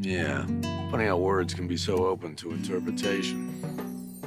Yeah, funny how words can be so open to interpretation.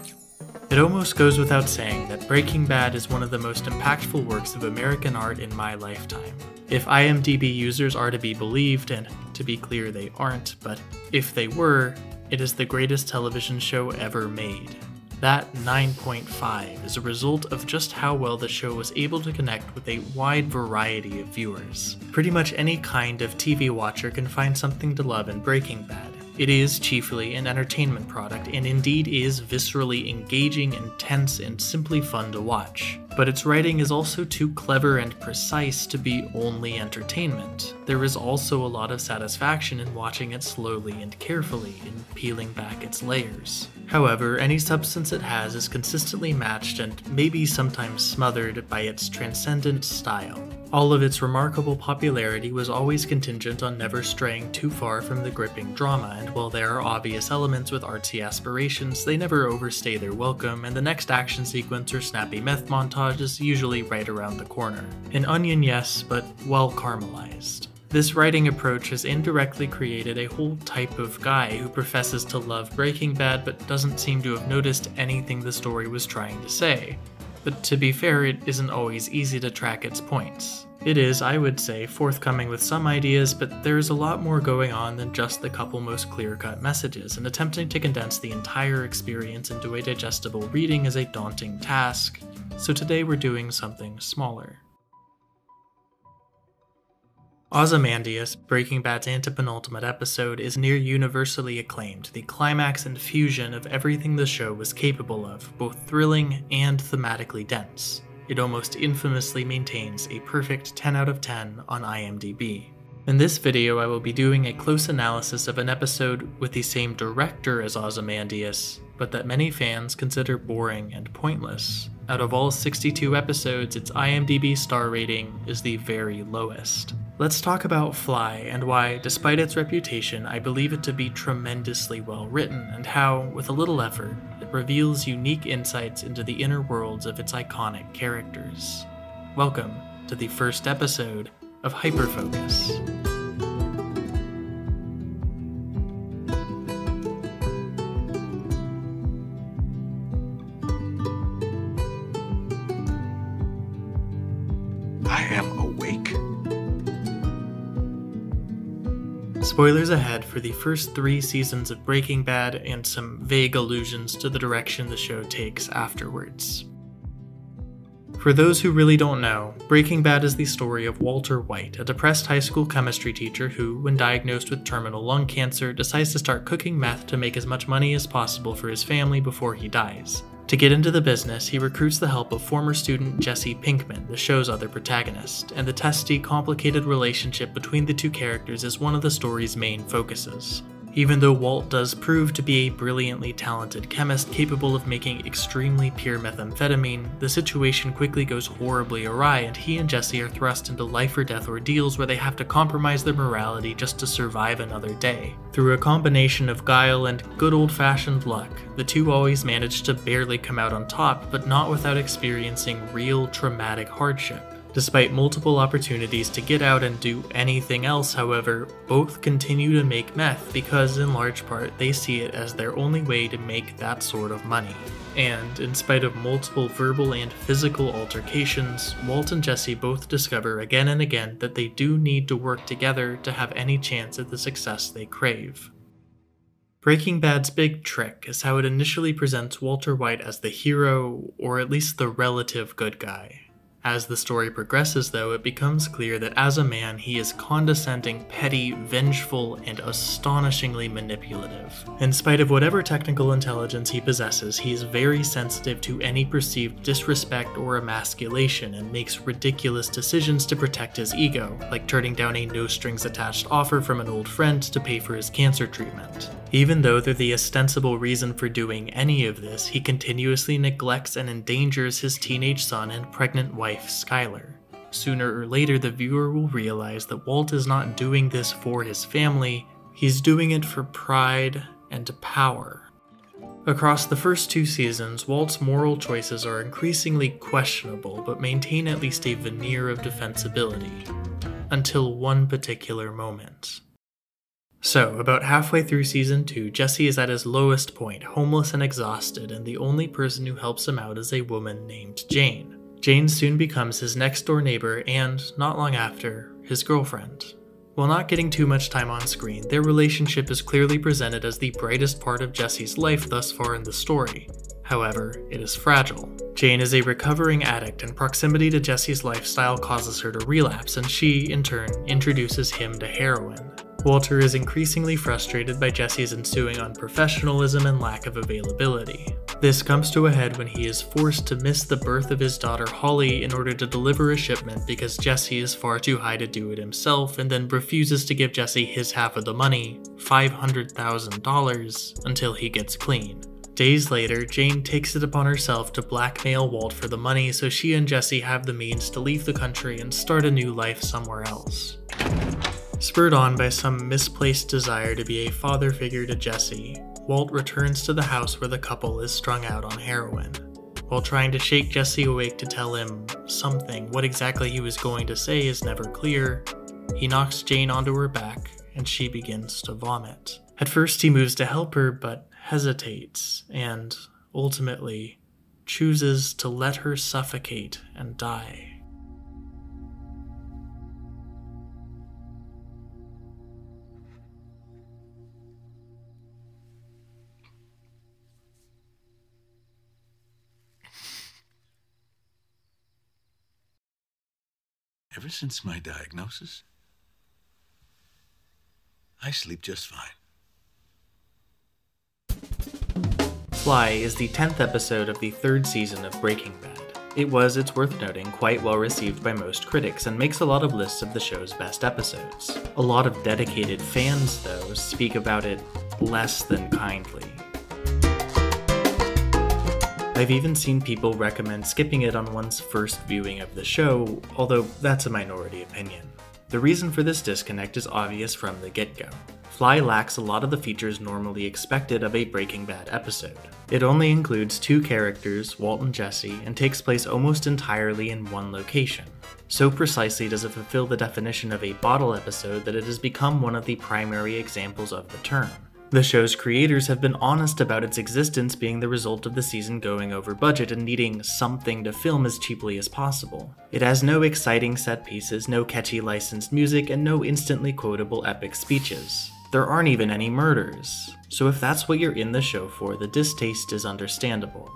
It almost goes without saying that Breaking Bad is one of the most impactful works of American art in my lifetime. If IMDb users are to be believed, and to be clear they aren't, but if they were, it is the greatest television show ever made. That 9.5 is a result of just how well the show was able to connect with a wide variety of viewers. Pretty much any kind of TV watcher can find something to love in Breaking Bad. It is chiefly an entertainment product, and indeed is viscerally engaging, intense, and simply fun to watch. But its writing is also too clever and precise to be only entertainment. There is also a lot of satisfaction in watching it slowly and carefully, in peeling back its layers. However, any substance it has is consistently matched and maybe sometimes smothered by its transcendent style. All of its remarkable popularity was always contingent on never straying too far from the gripping drama, and while there are obvious elements with artsy aspirations, they never overstay their welcome, and the next action sequence or snappy meth montage is usually right around the corner. An onion, yes, but well caramelized. This writing approach has indirectly created a whole type of guy who professes to love Breaking Bad but doesn't seem to have noticed anything the story was trying to say. But to be fair, it isn't always easy to track its points. It is, I would say, forthcoming with some ideas, but there's a lot more going on than just the couple most clear-cut messages, and attempting to condense the entire experience into a digestible reading is a daunting task, so today we're doing something smaller. Ozymandias, Breaking Bad's antepenultimate episode, is near universally acclaimed, the climax and fusion of everything the show was capable of, both thrilling and thematically dense. It almost infamously maintains a perfect 10 out of 10 on IMDb. In this video I will be doing a close analysis of an episode with the same director as Ozymandias, but that many fans consider boring and pointless. Out of all 62 episodes, its IMDb star rating is the very lowest. Let's talk about Fly, and why, despite its reputation, I believe it to be tremendously well written, and how, with a little effort, it reveals unique insights into the inner worlds of its iconic characters. Welcome to the first episode of Hyperfocus. I am awake. Spoilers ahead for the first 3 seasons of Breaking Bad and some vague allusions to the direction the show takes afterwards. For those who really don't know, Breaking Bad is the story of Walter White, a depressed high school chemistry teacher who, when diagnosed with terminal lung cancer, decides to start cooking meth to make as much money as possible for his family before he dies. To get into the business, he recruits the help of former student Jesse Pinkman, the show's other protagonist, and the testy, complicated relationship between the two characters is one of the story's main focuses. Even though Walt does prove to be a brilliantly talented chemist capable of making extremely pure methamphetamine, the situation quickly goes horribly awry, and he and Jesse are thrust into life-or-death ordeals where they have to compromise their morality just to survive another day. Through a combination of guile and good old-fashioned luck, the two always manage to barely come out on top, but not without experiencing real traumatic hardship. Despite multiple opportunities to get out and do anything else, however, both continue to make meth because, in large part, they see it as their only way to make that sort of money. And, in spite of multiple verbal and physical altercations, Walt and Jesse both discover again and again that they do need to work together to have any chance at the success they crave. Breaking Bad's big trick is how it initially presents Walter White as the hero, or at least the relative good guy. As the story progresses, though, it becomes clear that as a man, he is condescending, petty, vengeful, and astonishingly manipulative. In spite of whatever technical intelligence he possesses, he is very sensitive to any perceived disrespect or emasculation and makes ridiculous decisions to protect his ego, like turning down a no-strings-attached offer from an old friend to pay for his cancer treatment. Even though they're the ostensible reason for doing any of this, he continuously neglects and endangers his teenage son and pregnant wife, Skylar. Sooner or later, the viewer will realize that Walt is not doing this for his family, he's doing it for pride and power. Across the first 2 seasons, Walt's moral choices are increasingly questionable, but maintain at least a veneer of defensibility. Until one particular moment. So, about halfway through season 2, Jesse is at his lowest point, homeless and exhausted, and the only person who helps him out is a woman named Jane. Jane soon becomes his next-door neighbor and, not long after, his girlfriend. While not getting too much time on screen, their relationship is clearly presented as the brightest part of Jesse's life thus far in the story. However, it is fragile. Jane is a recovering addict, and proximity to Jesse's lifestyle causes her to relapse, and she, in turn, introduces him to heroin. Walter is increasingly frustrated by Jesse's ensuing unprofessionalism and lack of availability. This comes to a head when he is forced to miss the birth of his daughter Holly in order to deliver a shipment because Jesse is far too high to do it himself, and then refuses to give Jesse his half of the money, $500,000, until he gets clean. Days later, Jane takes it upon herself to blackmail Walt for the money so she and Jesse have the means to leave the country and start a new life somewhere else. Spurred on by some misplaced desire to be a father figure to Jesse, Walt returns to the house where the couple is strung out on heroin. While trying to shake Jesse awake to tell him something, what exactly he was going to say is never clear, he knocks Jane onto her back and she begins to vomit. At first he moves to help her but hesitates and, ultimately, chooses to let her suffocate and die. Ever since my diagnosis, I sleep just fine. Fly is the 10th episode of the 3rd season of Breaking Bad. It was, it's worth noting, quite well received by most critics and makes a lot of lists of the show's best episodes. A lot of dedicated fans, though, speak about it less than kindly. I've even seen people recommend skipping it on one's first viewing of the show, although that's a minority opinion. The reason for this disconnect is obvious from the get-go. Fly lacks a lot of the features normally expected of a Breaking Bad episode. It only includes 2 characters, Walt and Jesse, and takes place almost entirely in one location. So precisely does it fulfill the definition of a bottle episode that it has become one of the primary examples of the term. The show's creators have been honest about its existence being the result of the season going over budget and needing something to film as cheaply as possible. It has no exciting set pieces, no catchy licensed music, and no instantly quotable epic speeches. There aren't even any murders. So if that's what you're in the show for, the distaste is understandable.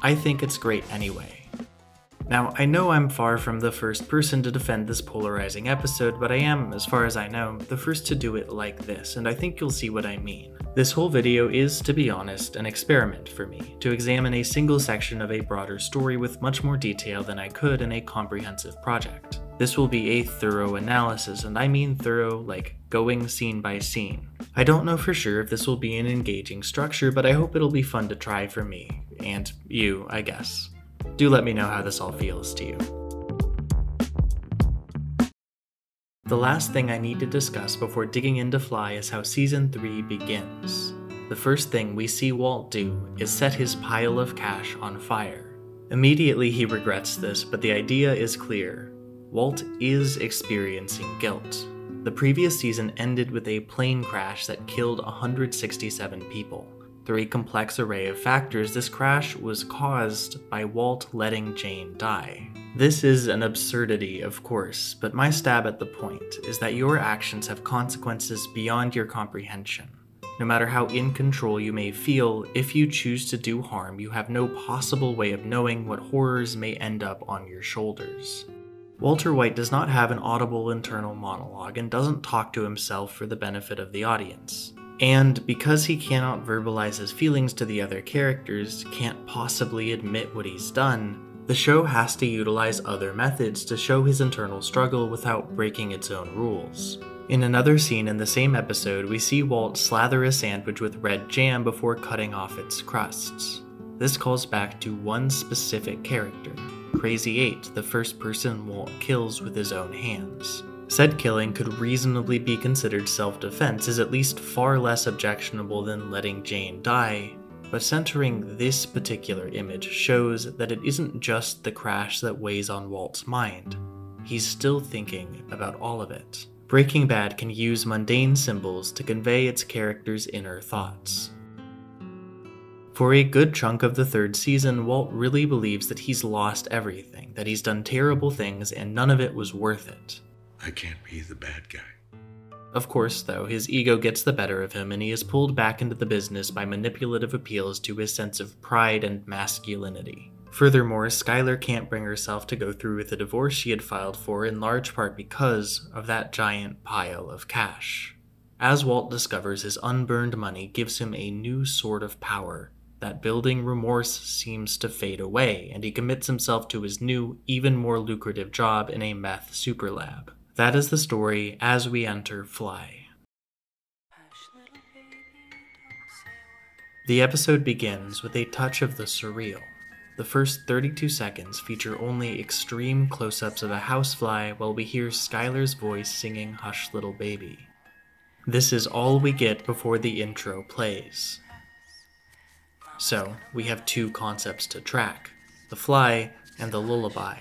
I think it's great anyway. Now, I know I'm far from the first person to defend this polarizing episode, but I am, as far as I know, the first to do it like this, and I think you'll see what I mean. This whole video is, to be honest, an experiment for me, to examine a single section of a broader story with much more detail than I could in a comprehensive project. This will be a thorough analysis, and I mean thorough, like going scene by scene. I don't know for sure if this will be an engaging structure, but I hope it'll be fun to try for me, and you, I guess. Do let me know how this all feels to you. The last thing I need to discuss before digging into Fly is how Season 3 begins. The first thing we see Walt do is set his pile of cash on fire. Immediately he regrets this, but the idea is clear. Walt is experiencing guilt. The previous season ended with a plane crash that killed 167 people. Through a complex array of factors, this crash was caused by Walt letting Jane die. This is an absurdity, of course, but my stab at the point is that your actions have consequences beyond your comprehension. No matter how in control you may feel, if you choose to do harm, you have no possible way of knowing what horrors may end up on your shoulders. Walter White does not have an audible internal monologue and doesn't talk to himself for the benefit of the audience. And because he cannot verbalize his feelings to the other characters, can't possibly admit what he's done, the show has to utilize other methods to show his internal struggle without breaking its own rules. In another scene in the same episode, we see Walt slather a sandwich with red jam before cutting off its crusts. This calls back to one specific character, Crazy 8, the first person Walt kills with his own hands. Said killing could reasonably be considered self-defense, is at least far less objectionable than letting Jane die, but centering this particular image shows that it isn't just the crash that weighs on Walt's mind. He's still thinking about all of it. Breaking Bad can use mundane symbols to convey its characters' inner thoughts. For a good chunk of the third season, Walt really believes that he's lost everything, that he's done terrible things, and none of it was worth it. I can't be the bad guy. Of course, though, his ego gets the better of him, and he is pulled back into the business by manipulative appeals to his sense of pride and masculinity. Furthermore, Skylar can't bring herself to go through with the divorce she had filed for, in large part because of that giant pile of cash. As Walt discovers, his unburned money gives him a new sort of power. That building remorse seems to fade away, and he commits himself to his new, even more lucrative job in a meth superlab. That is the story as we enter Fly. The episode begins with a touch of the surreal. The first 32 seconds feature only extreme close-ups of a housefly while we hear Skylar's voice singing Hush Little Baby. This is all we get before the intro plays. So, we have two concepts to track, the fly and the lullaby.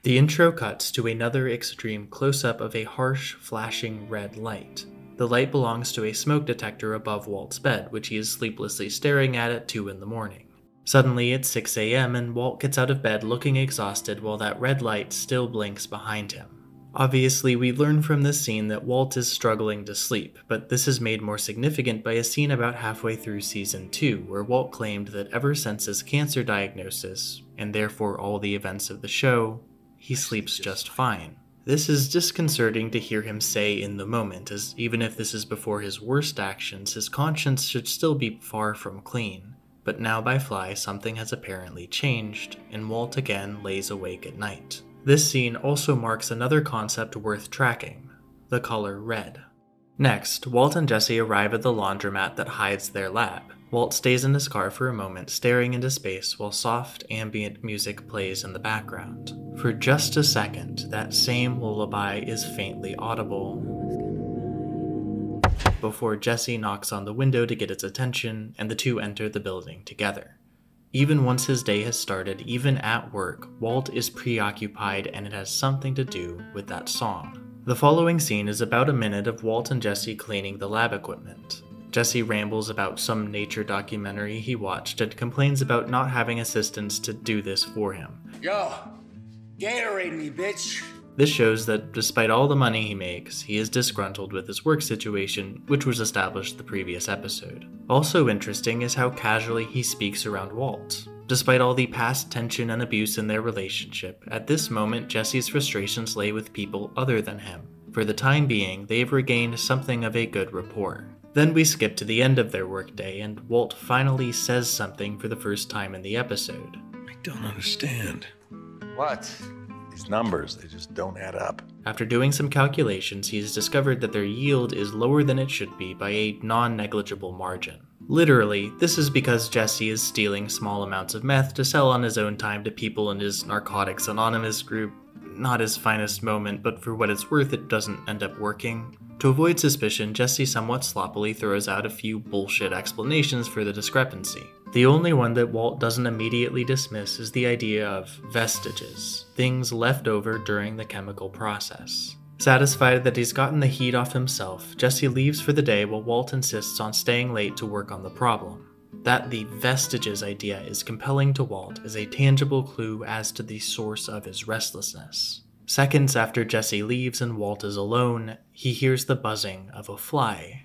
The intro cuts to another extreme close-up of a harsh, flashing red light. The light belongs to a smoke detector above Walt's bed, which he is sleeplessly staring at 2 in the morning. Suddenly, it's 6 a.m. and Walt gets out of bed looking exhausted while that red light still blinks behind him. Obviously, we learn from this scene that Walt is struggling to sleep, but this is made more significant by a scene about halfway through Season 2, where Walt claimed that ever since his cancer diagnosis, and therefore all the events of the show, he sleeps just fine. This is disconcerting to hear him say in the moment, as even if this is before his worst actions, his conscience should still be far from clean. But now by Fly, something has apparently changed, and Walt again lays awake at night. This scene also marks another concept worth tracking, the color red. Next, Walt and Jesse arrive at the laundromat that hides their lab. Walt stays in his car for a moment, staring into space while soft ambient music plays in the background. For just a second, that same lullaby is faintly audible, before Jesse knocks on the window to get its attention, and the two enter the building together. Even once his day has started, even at work, Walt is preoccupied, and it has something to do with that song. The following scene is about a minute of Walt and Jesse cleaning the lab equipment. Jesse rambles about some nature documentary he watched and complains about not having assistants to do this for him. Yo, Gatorade me, bitch. This shows that despite all the money he makes, he is disgruntled with his work situation, which was established the previous episode. Also interesting is how casually he speaks around Walt. Despite all the past tension and abuse in their relationship, at this moment Jesse's frustrations lay with people other than him. For the time being, they've regained something of a good rapport. Then we skip to the end of their workday, and Walt finally says something for the first time in the episode. I don't understand. What? These numbers, they just don't add up. After doing some calculations, he's discovered that their yield is lower than it should be by a non-negligible margin. Literally, this is because Jesse is stealing small amounts of meth to sell on his own time to people in his Narcotics Anonymous group. Not his finest moment, but for what it's worth, it doesn't end up working. To avoid suspicion, Jesse somewhat sloppily throws out a few bullshit explanations for the discrepancy. The only one that Walt doesn't immediately dismiss is the idea of vestiges, things left over during the chemical process. Satisfied that he's gotten the heat off himself, Jesse leaves for the day while Walt insists on staying late to work on the problem. That the vestiges idea is compelling to Walt is a tangible clue as to the source of his restlessness. Seconds after Jesse leaves and Walt is alone, he hears the buzzing of a fly.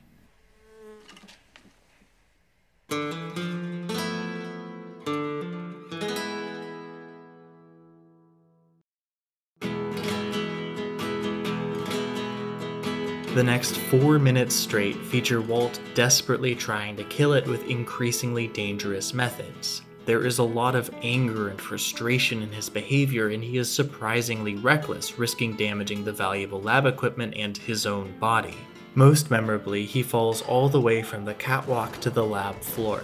The next 4 minutes straight feature Walt desperately trying to kill it with increasingly dangerous methods. There is a lot of anger and frustration in his behavior, and he is surprisingly reckless, risking damaging the valuable lab equipment and his own body. Most memorably, he falls all the way from the catwalk to the lab floor.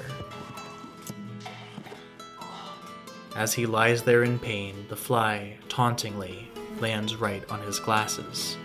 As he lies there in pain, the fly, tauntingly, lands right on his glasses.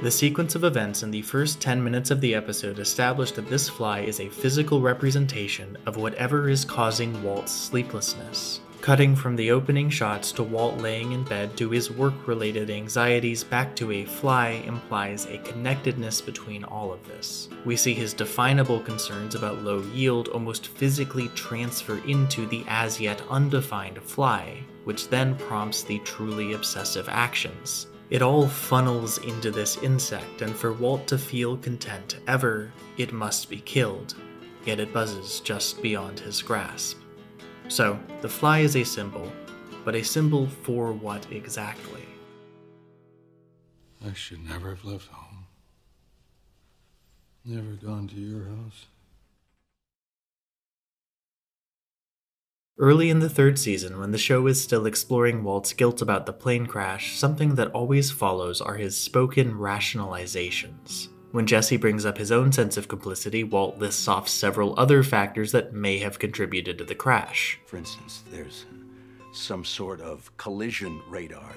The sequence of events in the first 10 minutes of the episode established that this fly is a physical representation of whatever is causing Walt's sleeplessness. Cutting from the opening shots to Walt laying in bed to his work-related anxieties back to a fly implies a connectedness between all of this. We see his definable concerns about low yield almost physically transfer into the as-yet undefined fly, which then prompts the truly obsessive actions. It all funnels into this insect, and for Walt to feel content ever, it must be killed, yet it buzzes just beyond his grasp. So, the fly is a symbol, but a symbol for what exactly? I should never have left home. Never gone to your house. Early in the third season, when the show is still exploring Walt's guilt about the plane crash, something that always follows are his spoken rationalizations. When Jesse brings up his own sense of complicity, Walt lists off several other factors that may have contributed to the crash. For instance, there's some sort of collision radar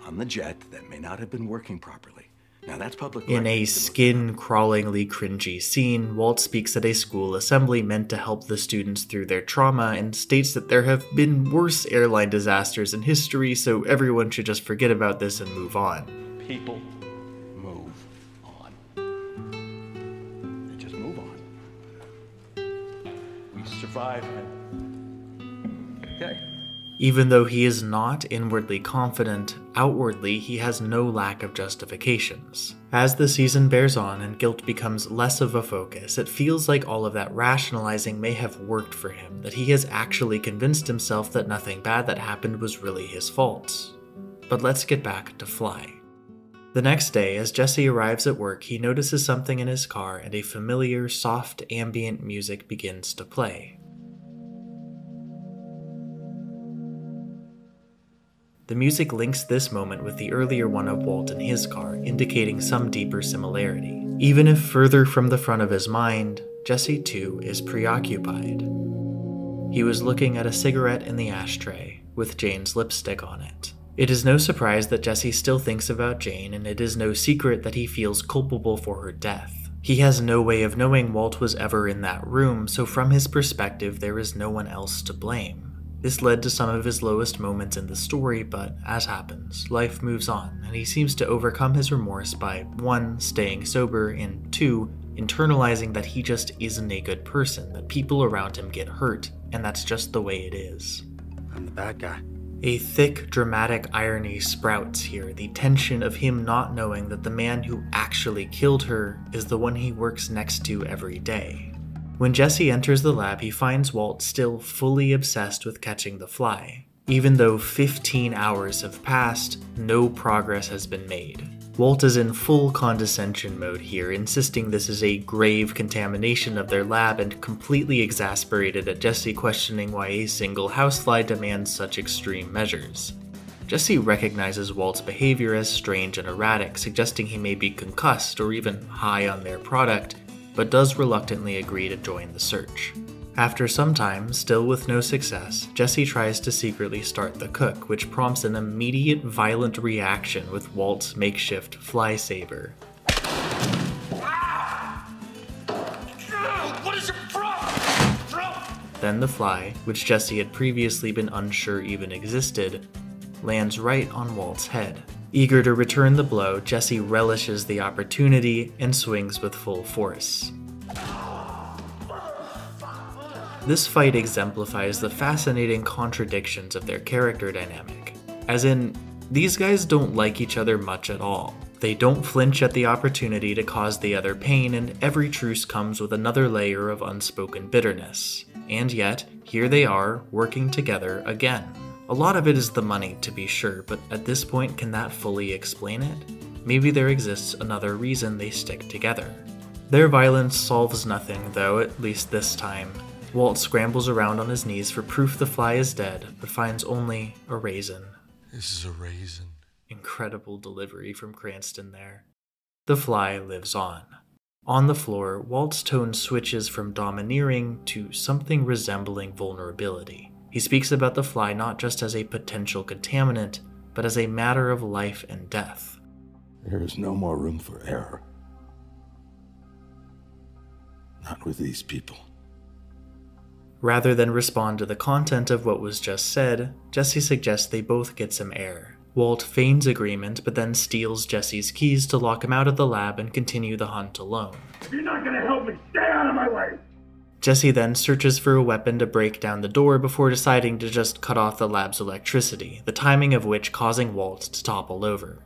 on the jet that may not have been working properly. Now that's public record. In a skin-crawlingly cringy scene, Walt speaks at a school assembly meant to help the students through their trauma and states that there have been worse airline disasters in history, so everyone should just forget about this and move on. People move on. They just move on. We survive and... okay. Even though he is not inwardly confident, outwardly he has no lack of justifications. As the season bears on and guilt becomes less of a focus, it feels like all of that rationalizing may have worked for him, that he has actually convinced himself that nothing bad that happened was really his fault. But let's get back to Fly. The next day, as Jesse arrives at work, he notices something in his car and a familiar, soft, ambient music begins to play. The music links this moment with the earlier one of Walt in his car, indicating some deeper similarity. Even if further from the front of his mind, Jesse too is preoccupied. He was looking at a cigarette in the ashtray, with Jane's lipstick on it. It is no surprise that Jesse still thinks about Jane, and it is no secret that he feels culpable for her death. He has no way of knowing Walt was ever in that room, so from his perspective there is no one else to blame. This led to some of his lowest moments in the story, but as happens, life moves on, and he seems to overcome his remorse by 1. Staying sober, and 2. Internalizing that he just isn't a good person, that people around him get hurt, and that's just the way it is. I'm the bad guy. A thick, dramatic irony sprouts here, the tension of him not knowing that the man who actually killed her is the one he works next to every day. When Jesse enters the lab, he finds Walt still fully obsessed with catching the fly. Even though 15 hours have passed, no progress has been made. Walt is in full condescension mode here, insisting this is a grave contamination of their lab and completely exasperated at Jesse questioning why a single housefly demands such extreme measures. Jesse recognizes Walt's behavior as strange and erratic, suggesting he may be concussed or even high on their product, but does reluctantly agree to join the search. After some time, still with no success, Jesse tries to secretly start the cook, which prompts an immediate violent reaction with Walt's makeshift fly saber. What is your problem? Then the fly, which Jesse had previously been unsure even existed, lands right on Walt's head. Eager to return the blow, Jesse relishes the opportunity and swings with full force. This fight exemplifies the fascinating contradictions of their character dynamic. As in, these guys don't like each other much at all. They don't flinch at the opportunity to cause the other pain, and every truce comes with another layer of unspoken bitterness. And yet, here they are, working together again. A lot of it is the money, to be sure, but at this point, can that fully explain it? Maybe there exists another reason they stick together. Their violence solves nothing, though, at least this time. Walt scrambles around on his knees for proof the fly is dead, but finds only a raisin. This is a raisin. Incredible delivery from Cranston there. The fly lives on. On the floor, Walt's tone switches from domineering to something resembling vulnerability. He speaks about the fly not just as a potential contaminant, but as a matter of life and death. There is no more room for error. Not with these people. Rather than respond to the content of what was just said, Jesse suggests they both get some air. Walt feigns agreement, but then steals Jesse's keys to lock him out of the lab and continue the hunt alone. If you're not gonna help me, stay out of my way! Jesse then searches for a weapon to break down the door before deciding to just cut off the lab's electricity, the timing of which causing Walt to topple over.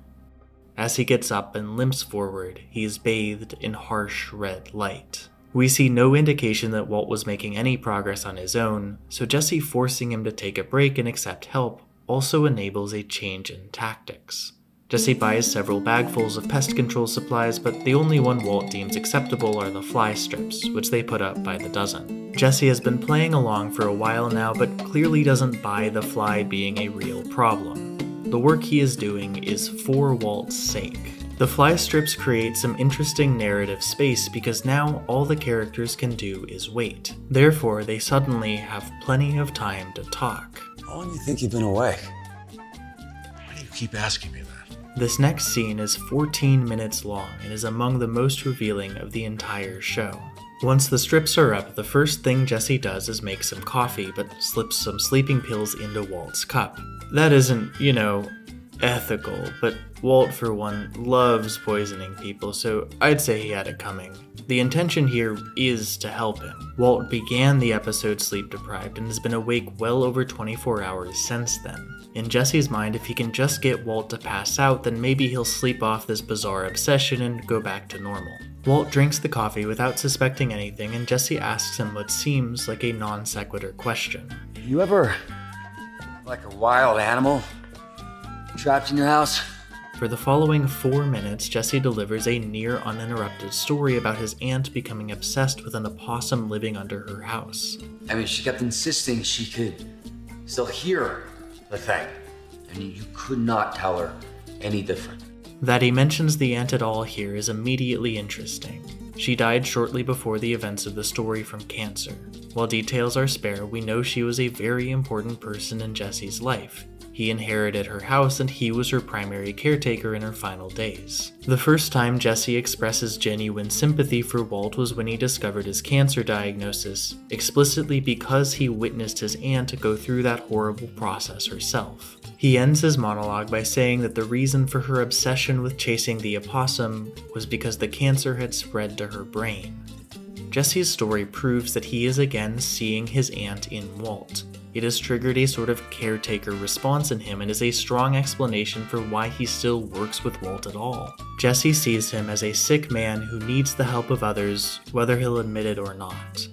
As he gets up and limps forward, he is bathed in harsh red light. We see no indication that Walt was making any progress on his own, so Jesse forcing him to take a break and accept help also enables a change in tactics. Jesse buys several bagfuls of pest control supplies, but the only one Walt deems acceptable are the fly strips, which they put up by the dozen. Jesse has been playing along for a while now, but clearly doesn't buy the fly being a real problem. The work he is doing is for Walt's sake. The fly strips create some interesting narrative space because now all the characters can do is wait. Therefore, they suddenly have plenty of time to talk. How long do you think you've been away? Why do you keep asking me that? This next scene is 14 minutes long and is among the most revealing of the entire show. Once the strips are up, the first thing Jesse does is make some coffee, but slips some sleeping pills into Walt's cup. That isn't, ethical, but Walt, for one, loves poisoning people, so I'd say he had it coming. The intention here is to help him. Walt began the episode sleep-deprived and has been awake well over 24 hours since then. In Jesse's mind, if he can just get Walt to pass out, then maybe he'll sleep off this bizarre obsession and go back to normal. Walt drinks the coffee without suspecting anything, and Jesse asks him what seems like a non-sequitur question. You ever, like a wild animal, trapped in your house? For the following 4 minutes, Jesse delivers a near uninterrupted story about his aunt becoming obsessed with an opossum living under her house. I mean, she kept insisting she could still hear the thing. I mean, you could not tell her any different. That he mentions the aunt at all here is immediately interesting. She died shortly before the events of the story from cancer. While details are spare, we know she was a very important person in Jesse's life. He inherited her house and he was her primary caretaker in her final days. The first time Jesse expresses genuine sympathy for Walt was when he discovered his cancer diagnosis, explicitly because he witnessed his aunt go through that horrible process herself. He ends his monologue by saying that the reason for her obsession with chasing the opossum was because the cancer had spread to her brain. Jesse's story proves that he is again seeing his aunt in Walt. It has triggered a sort of caretaker response in him and is a strong explanation for why he still works with Walt at all. Jesse sees him as a sick man who needs the help of others, whether he'll admit it or not.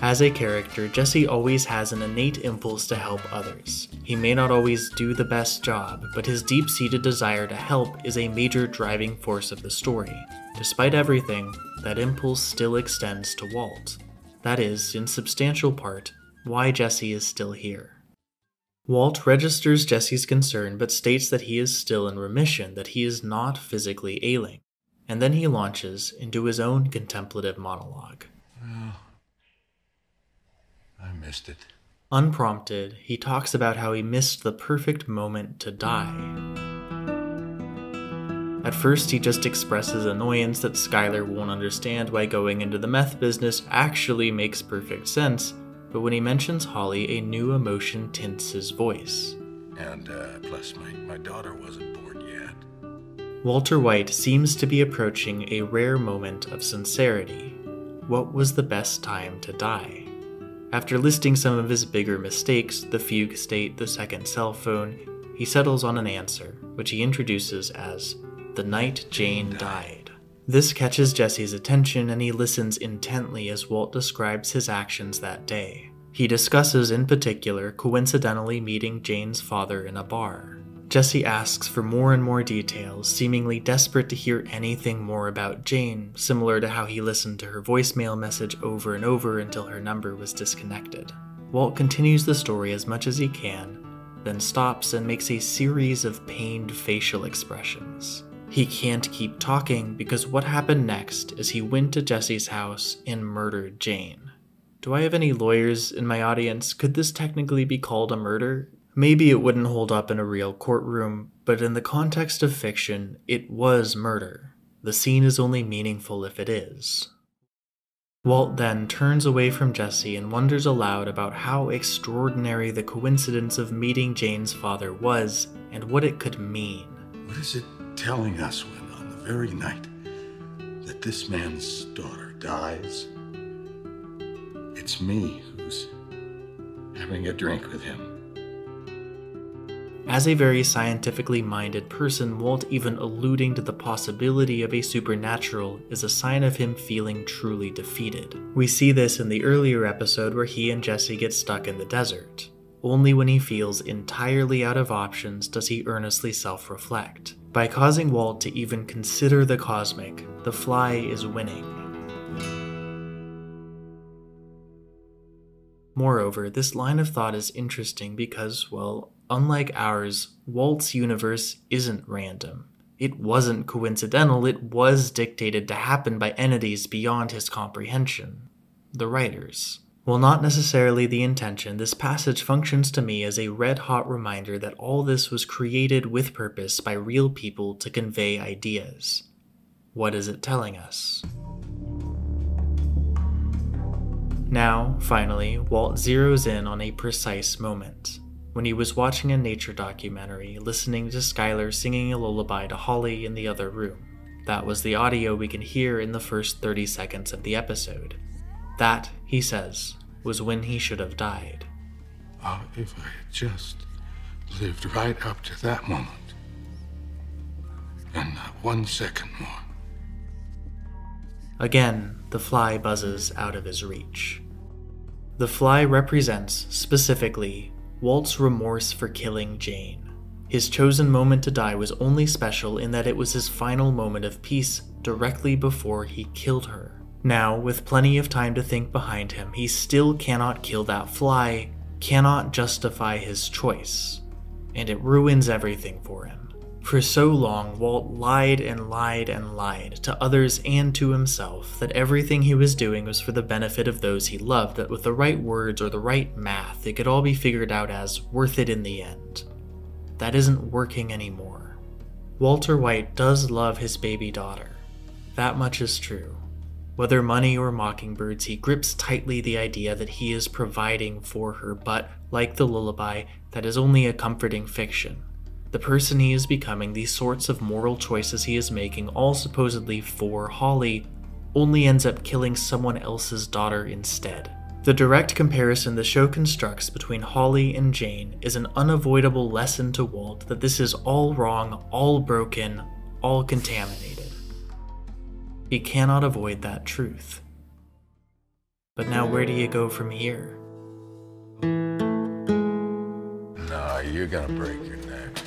As a character, Jesse always has an innate impulse to help others. He may not always do the best job, but his deep-seated desire to help is a major driving force of the story. Despite everything, that impulse still extends to Walt. That is, in substantial part, why Jesse is still here. Walt registers Jesse's concern but states that he is still in remission, that he is not physically ailing, and then he launches into his own contemplative monologue. Well, I missed it. Unprompted, he talks about how he missed the perfect moment to die. At first, he just expresses annoyance that Skylar won't understand why going into the meth business actually makes perfect sense, but when he mentions Holly, a new emotion tints his voice. And plus, my daughter wasn't born yet. Walter White seems to be approaching a rare moment of sincerity. What was the best time to die? After listing some of his bigger mistakes, the fugue state, the second cell phone, he settles on an answer, which he introduces as the night Jane died. This catches Jesse's attention and he listens intently as Walt describes his actions that day. He discusses in particular coincidentally meeting Jane's father in a bar. Jesse asks for more and more details, seemingly desperate to hear anything more about Jane, similar to how he listened to her voicemail message over and over until her number was disconnected. Walt continues the story as much as he can, then stops and makes a series of pained facial expressions. He can't keep talking because what happened next is he went to Jesse's house and murdered Jane. Do I have any lawyers in my audience? Could this technically be called a murder? Maybe it wouldn't hold up in a real courtroom, but in the context of fiction, it was murder. The scene is only meaningful if it is. Walt then turns away from Jesse and wonders aloud about how extraordinary the coincidence of meeting Jane's father was and what it could mean. What is it telling us when, on the very night that this man's daughter dies, it's me who's having a drink with him? As a very scientifically minded person, Walt even alluding to the possibility of a supernatural is a sign of him feeling truly defeated. We see this in the earlier episode where he and Jesse get stuck in the desert. Only when he feels entirely out of options does he earnestly self-reflect. By causing Walt to even consider the cosmic, the Fly is winning. Moreover, this line of thought is interesting because, well, unlike ours, Walt's universe isn't random. It wasn't coincidental, it was dictated to happen by entities beyond his comprehension. The writers. While not necessarily the intention, this passage functions to me as a red-hot reminder that all this was created with purpose by real people to convey ideas. What is it telling us? Now, finally, Walt zeroes in on a precise moment. When he was watching a nature documentary, listening to Skylar singing a lullaby to Holly in the other room. That was the audio we can hear in the first 30 seconds of the episode. That, he says, was when he should have died. Oh, if I had just lived right up to that moment. And not 1 second more. Again, the Fly buzzes out of his reach. The Fly represents, specifically, Walt's remorse for killing Jane. His chosen moment to die was only special in that it was his final moment of peace directly before he killed her. Now, with plenty of time to think behind him, he still cannot kill that Fly, cannot justify his choice, and it ruins everything for him. For so long, Walt lied and lied and lied to others and to himself that everything he was doing was for the benefit of those he loved, that with the right words or the right math, it could all be figured out as worth it in the end. That isn't working anymore. Walter White does love his baby daughter. That much is true. Whether money or mockingbirds, he grips tightly the idea that he is providing for her, but, like the lullaby, that is only a comforting fiction. The person he is becoming, these sorts of moral choices he is making, all supposedly for Holly, only ends up killing someone else's daughter instead. The direct comparison the show constructs between Holly and Jane is an unavoidable lesson to Walt that this is all wrong, all broken, all contaminated. He cannot avoid that truth. But now where do you go from here? No, you're gonna break your neck.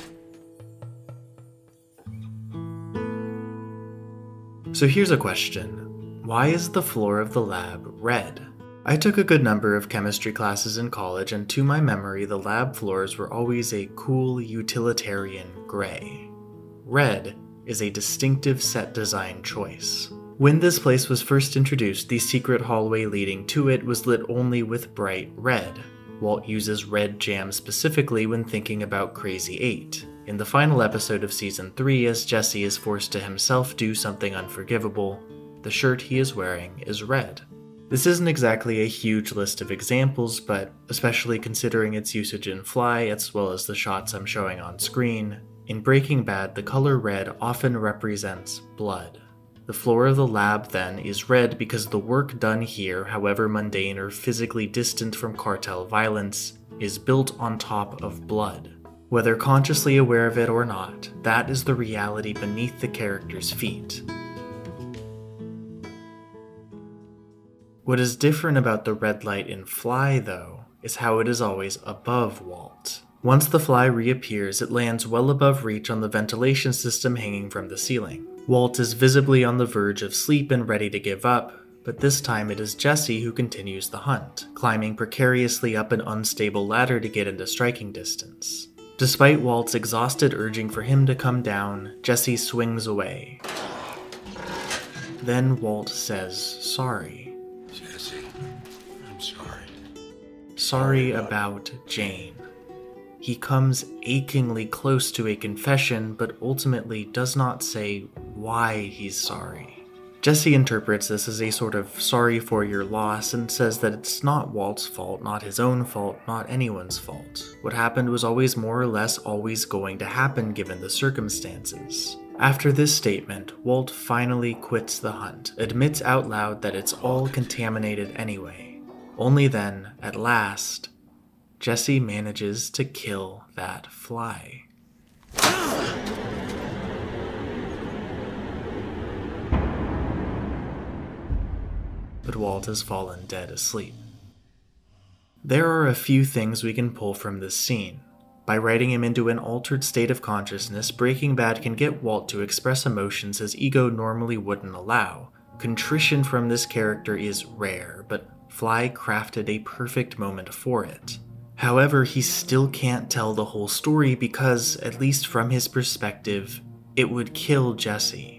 So here's a question. Why is the floor of the lab red? I took a good number of chemistry classes in college, and to my memory, the lab floors were always a cool, utilitarian gray. Red is a distinctive set design choice. When this place was first introduced, the secret hallway leading to it was lit only with bright red. Walt uses red jam specifically when thinking about Crazy 8. In the final episode of Season 3, as Jesse is forced to himself do something unforgivable, the shirt he is wearing is red. This isn't exactly a huge list of examples, but especially considering its usage in Fly as well as the shots I'm showing on screen, in Breaking Bad the color red often represents blood. The floor of the lab then is red because the work done here, however mundane or physically distant from cartel violence, is built on top of blood. Whether consciously aware of it or not, that is the reality beneath the character's feet. What is different about the red light in Fly, though, is how it is always above Walt. Once the Fly reappears, it lands well above reach on the ventilation system hanging from the ceiling. Walt is visibly on the verge of sleep and ready to give up, but this time it is Jesse who continues the hunt, climbing precariously up an unstable ladder to get into striking distance. Despite Walt's exhausted urging for him to come down, Jesse swings away. Then Walt says sorry. Jesse, I'm sorry. Sorry about Jane. He comes achingly close to a confession, but ultimately does not say why he's sorry. Jesse interprets this as a sort of sorry for your loss and says that it's not Walt's fault, not his own fault, not anyone's fault. What happened was always more or less always going to happen given the circumstances. After this statement, Walt finally quits the hunt, admits out loud that it's all contaminated anyway. Only then, at last, Jesse manages to kill that fly. But Walt has fallen dead asleep. There are a few things we can pull from this scene. By writing him into an altered state of consciousness, Breaking Bad can get Walt to express emotions his ego normally wouldn't allow. Contrition from this character is rare, but Fly crafted a perfect moment for it. However, he still can't tell the whole story because, at least from his perspective, it would kill Jesse.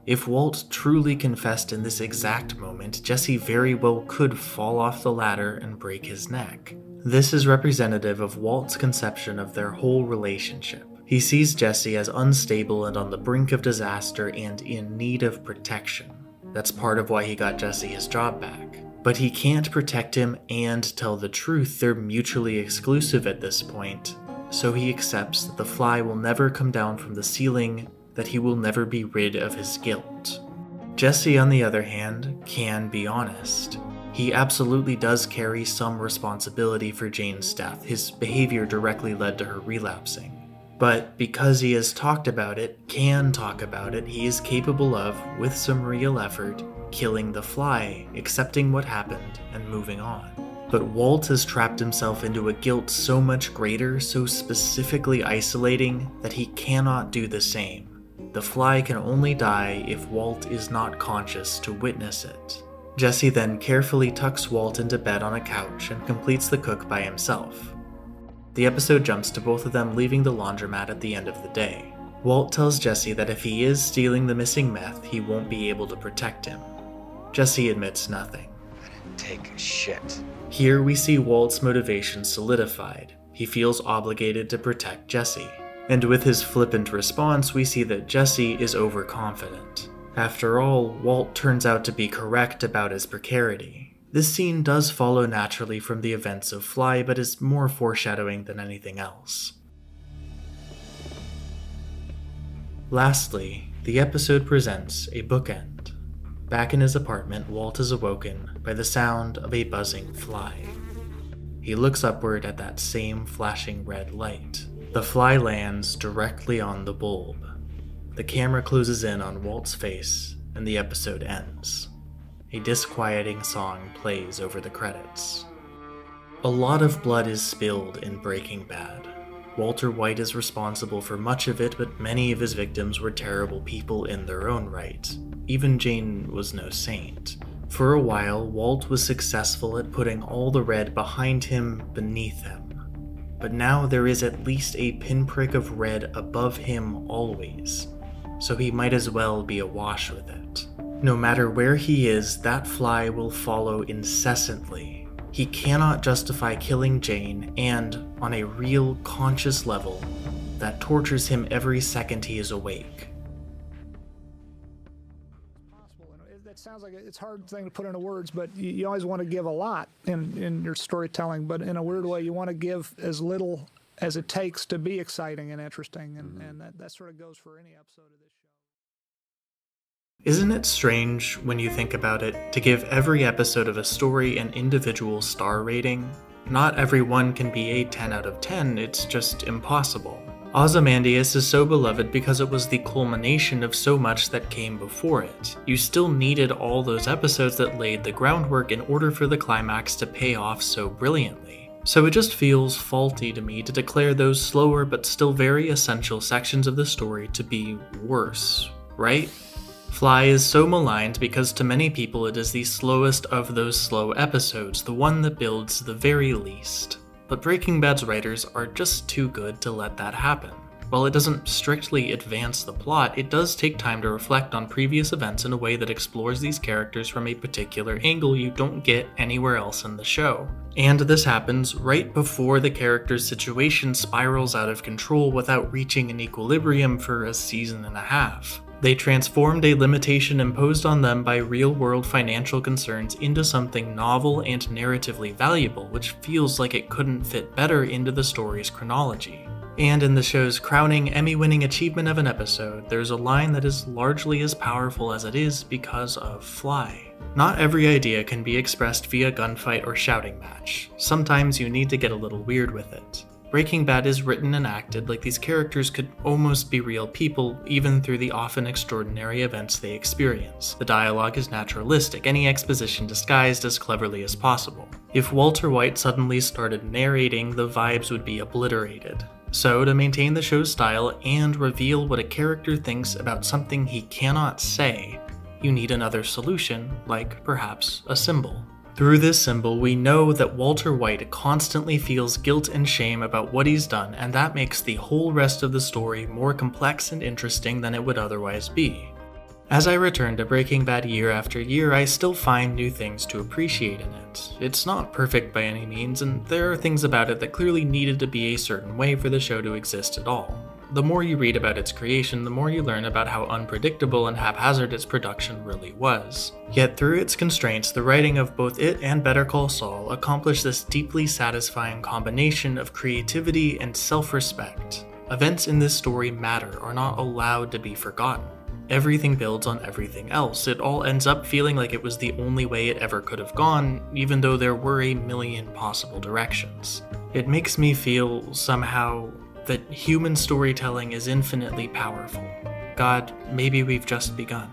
If Walt truly confessed in this exact moment, Jesse very well could fall off the ladder and break his neck. This is representative of Walt's conception of their whole relationship. He sees Jesse as unstable and on the brink of disaster and in need of protection. That's part of why he got Jesse his job back. But he can't protect him and tell the truth, they're mutually exclusive at this point. So he accepts that the fly will never come down from the ceiling, that he will never be rid of his guilt. Jesse, on the other hand, can be honest. He absolutely does carry some responsibility for Jane's death. His behavior directly led to her relapsing. But because he has talked about it, can talk about it, he is capable of, with some real effort, killing the fly, accepting what happened, and moving on. But Walt has trapped himself into a guilt so much greater, so specifically isolating, that he cannot do the same. The fly can only die if Walt is not conscious to witness it. Jesse then carefully tucks Walt into bed on a couch and completes the cook by himself. The episode jumps to both of them leaving the laundromat at the end of the day. Walt tells Jesse that if he is stealing the missing meth, he won't be able to protect him. Jesse admits nothing. I didn't take a shit. Here we see Walt's motivation solidified. He feels obligated to protect Jesse. And with his flippant response, we see that Jesse is overconfident. After all, Walt turns out to be correct about his precarity. This scene does follow naturally from the events of Fly, but is more foreshadowing than anything else. Lastly, the episode presents a bookend. Back in his apartment, Walt is awoken by the sound of a buzzing fly. He looks upward at that same flashing red light. The fly lands directly on the bulb. The camera closes in on Walt's face, and the episode ends. A disquieting song plays over the credits. A lot of blood is spilled in Breaking Bad. Walter White is responsible for much of it, but many of his victims were terrible people in their own right. Even Jane was no saint. For a while, Walt was successful at putting all the red behind him beneath him. But now there is at least a pinprick of red above him always, so he might as well be awash with it. No matter where he is, that fly will follow incessantly. He cannot justify killing Jane, and, on a real, conscious level, that tortures him every second he is awake. It sounds like it's a hard thing to put into words, but you always want to give a lot in your storytelling, but in a weird way, you want to give as little as it takes to be exciting and interesting, and that sort of goes for any episode of this show. Isn't it strange, when you think about it, to give every episode of a story an individual star rating? Not everyone can be a 10 out of 10, it's just impossible. Ozymandias is so beloved because it was the culmination of so much that came before it. You still needed all those episodes that laid the groundwork in order for the climax to pay off so brilliantly. So it just feels faulty to me to declare those slower but still very essential sections of the story to be worse, right? Fly is so maligned because to many people it is the slowest of those slow episodes, the one that builds the very least. But Breaking Bad's writers are just too good to let that happen. While it doesn't strictly advance the plot, it does take time to reflect on previous events in a way that explores these characters from a particular angle you don't get anywhere else in the show. And this happens right before the character's situation spirals out of control without reaching an equilibrium for a season and a half. They transformed a limitation imposed on them by real-world financial concerns into something novel and narratively valuable, which feels like it couldn't fit better into the story's chronology. And in the show's crowning Emmy-winning achievement of an episode, there's a line that is largely as powerful as it is because of Fly. Not every idea can be expressed via gunfight or shouting match. Sometimes you need to get a little weird with it. Breaking Bad is written and acted like these characters could almost be real people, even through the often extraordinary events they experience. The dialogue is naturalistic, any exposition disguised as cleverly as possible. If Walter White suddenly started narrating, the vibes would be obliterated. So, to maintain the show's style and reveal what a character thinks about something he cannot say, you need another solution, like perhaps a symbol. Through this symbol, we know that Walter White constantly feels guilt and shame about what he's done, and that makes the whole rest of the story more complex and interesting than it would otherwise be. As I return to Breaking Bad year after year, I still find new things to appreciate in it. It's not perfect by any means, and there are things about it that clearly needed to be a certain way for the show to exist at all. The more you read about its creation, the more you learn about how unpredictable and haphazard its production really was. Yet through its constraints, the writing of both it and Better Call Saul accomplished this deeply satisfying combination of creativity and self-respect. Events in this story matter, are not allowed to be forgotten. Everything builds on everything else. It all ends up feeling like it was the only way it ever could have gone, even though there were a million possible directions. It makes me feel, somehow, that human storytelling is infinitely powerful. God, maybe we've just begun.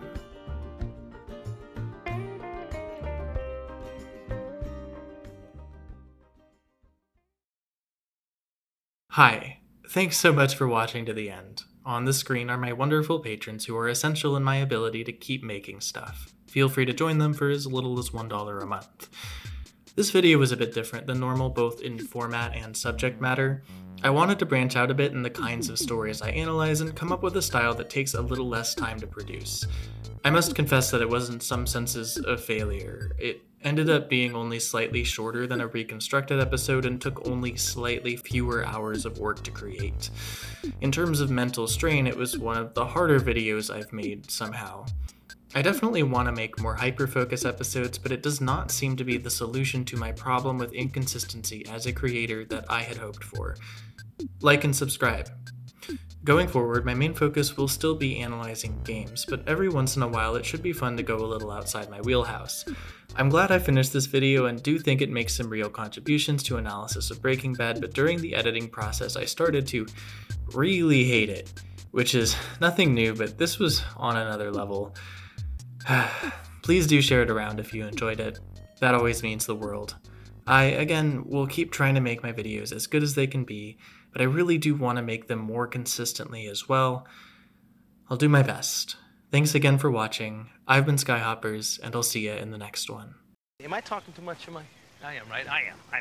Hi, thanks so much for watching to the end. On the screen are my wonderful patrons who are essential in my ability to keep making stuff. Feel free to join them for as little as $1 a month. This video was a bit different than normal, both in format and subject matter. I wanted to branch out a bit in the kinds of stories I analyze and come up with a style that takes a little less time to produce. I must confess that it was in some senses a failure. It ended up being only slightly shorter than a reconstructed episode and took only slightly fewer hours of work to create. In terms of mental strain, it was one of the harder videos I've made somehow. I definitely want to make more Hyperfocus episodes, but it does not seem to be the solution to my problem with inconsistency as a creator that I had hoped for. Like and subscribe. Going forward, my main focus will still be analyzing games, but every once in a while it should be fun to go a little outside my wheelhouse. I'm glad I finished this video and do think it makes some real contributions to analysis of Breaking Bad, but during the editing process I started to really hate it, which is nothing new, but this was on another level. Please do share it around if you enjoyed it. That always means the world. I, again, will keep trying to make my videos as good as they can be, but I really do want to make them more consistently as well. I'll do my best. Thanks again for watching. I've been Skyehoppers, and I'll see you in the next one. Am I talking too much? I am, right? I am. I know.